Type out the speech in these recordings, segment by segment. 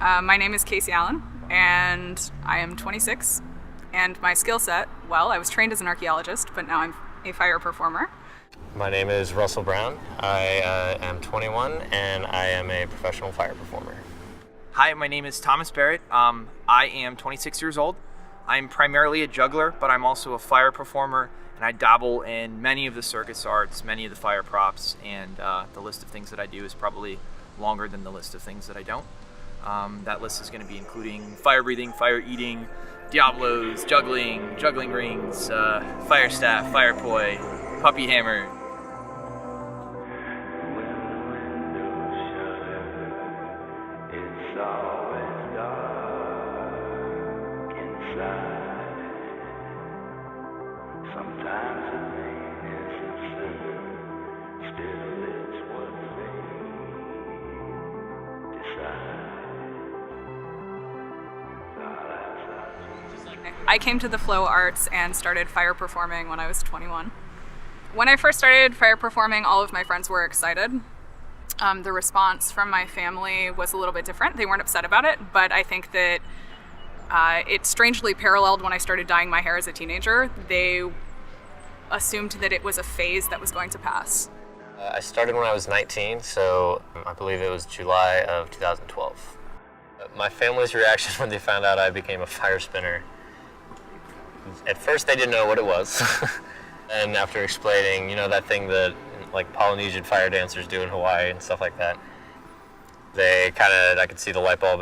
My name is Casey Allen, and I am 26. And my skill set, well, I was trained as an archaeologist, but now I'm a fire performer. My name is Russell Brown. I am 21, and I am a professional fire performer. Hi, my name is Thomas Barrett. I am 26 years old. I'm primarily a juggler, but I'm also a fire performer, and I dabble in many of the circus arts, many of the fire props, and the list of things that I do is probably longer than the list of things that I don't. That list is going to be including fire breathing, fire eating, Diablos, juggling, juggling rings, fire staff, fire poi, puppy hammer. I came to the flow arts and started fire performing when I was 21. When I first started fire performing, all of my friends were excited. The response from my family was a little bit different. They weren't upset about it, but I think that it strangely paralleled when I started dyeing my hair as a teenager. They assumed that it was a phase that was going to pass. I started when I was 19, so I believe it was July of 2012. My family's reaction when they found out I became a fire spinner, at first they didn't know what it was. And after explaining, that thing that like Polynesian fire dancers do in Hawaii and stuff like that, I could see the light bulb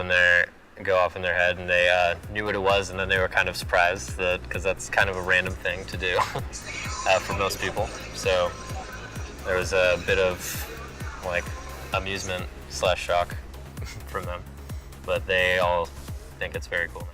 go off in their head, and they knew what it was, and then they were kind of surprised because that's kind of a random thing to do for most people. So there was a bit of like amusement / shock from them, but they all think it's very cool.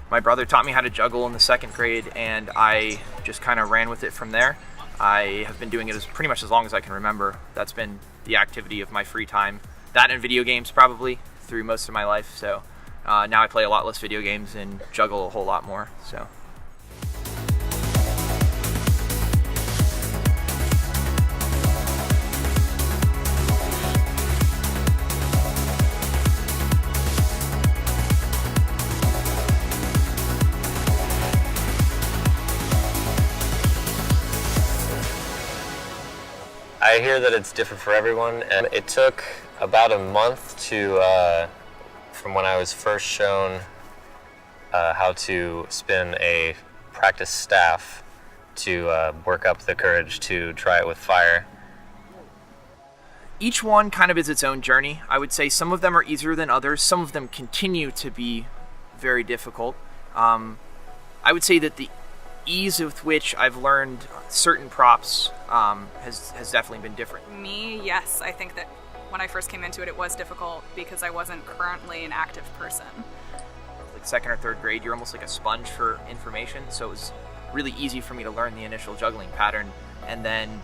My brother taught me how to juggle in the 2nd grade, and I just kind of ran with it from there. I have been doing it pretty much as long as I can remember. That's been the activity of my free time. That and video games probably through most of my life. So now I play a lot less video games and juggle a whole lot more. So. I hear that it's different for everyone, and it took about a month from when I was first shown how to spin a practice staff to work up the courage to try it with fire. Each one kind of is its own journey. I would say some of them are easier than others. Some of them continue to be very difficult. I would say that the ease with which I've learned certain props has definitely been different. Me, yes. I think that when I first came into it, it was difficult because I wasn't currently an active person. Like 2nd or 3rd grade, you're almost like a sponge for information, so it was really easy for me to learn the initial juggling pattern. And then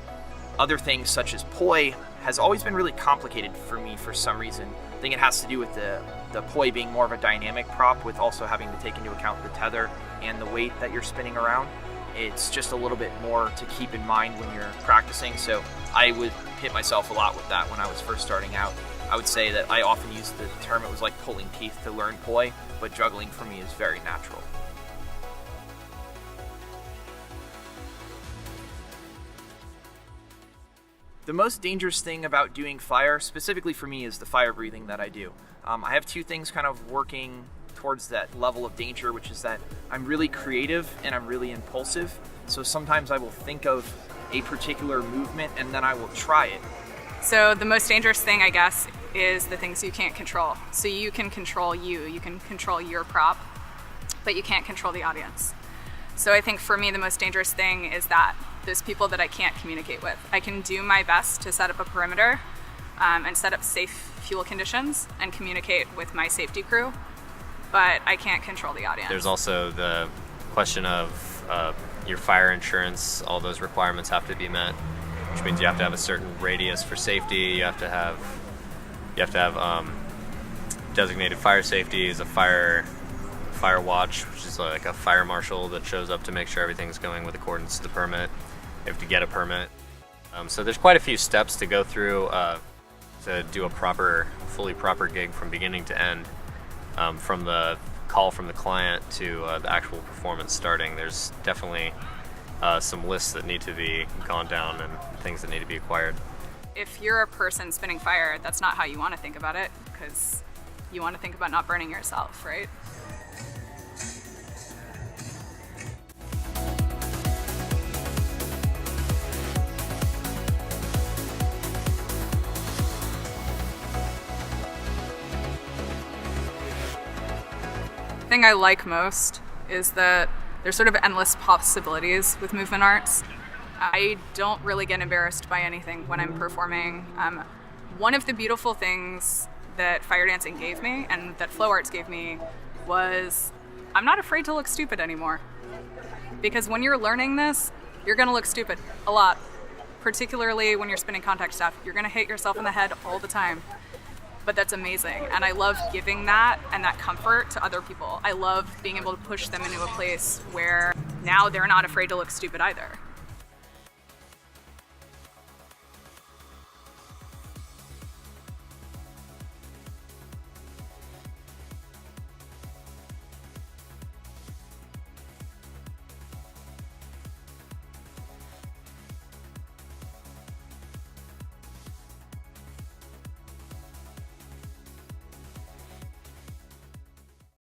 other things such as poi has always been really complicated for me for some reason. I think it has to do with the poi being more of a dynamic prop, with also having to take into account the tether and the weight that you're spinning around. It's just a little bit more to keep in mind when you're practicing, so I would hit myself a lot with that when I was first starting out. I would say that I often use the term, it was like pulling teeth to learn poi, but juggling for me is very natural. The most dangerous thing about doing fire, specifically for me, is the fire breathing that I do. I have 2 things kind of working towards that level of danger, which is that I'm really creative and I'm really impulsive. So sometimes I will think of a particular movement and then I will try it. So the most dangerous thing, I guess, is the things you can't control. So you can control you can control your prop, but you can't control the audience. So I think for me, the most dangerous thing is that those people that I can't communicate with. I can do my best to set up a perimeter and set up safe fuel conditions and communicate with my safety crew, but I can't control the audience. There's also the question of your fire insurance. All those requirements have to be met, which means you have to have a certain radius for safety. You have to have designated fire safety as a fire watch, which is like a fire marshal that shows up to make sure everything's going with accordance to the permit. You have to get a permit. So there's quite a few steps to go through. to do a fully proper gig from beginning to end, from the call from the client to the actual performance starting. There's definitely some lists that need to be gone down and things that need to be acquired. If you're a person spinning fire, that's not how you want to think about it, because you want to think about not burning yourself, right? The thing I like most is that there's sort of endless possibilities with movement arts. I don't really get embarrassed by anything when I'm performing. One of the beautiful things that fire dancing gave me and that flow arts gave me was I'm not afraid to look stupid anymore. Because when you're learning this, you're going to look stupid a lot, particularly when you're spinning contact stuff. You're going to hit yourself in the head all the time. But that's amazing, and I love giving that and that comfort to other people. I love being able to push them into a place where now they're not afraid to look stupid either.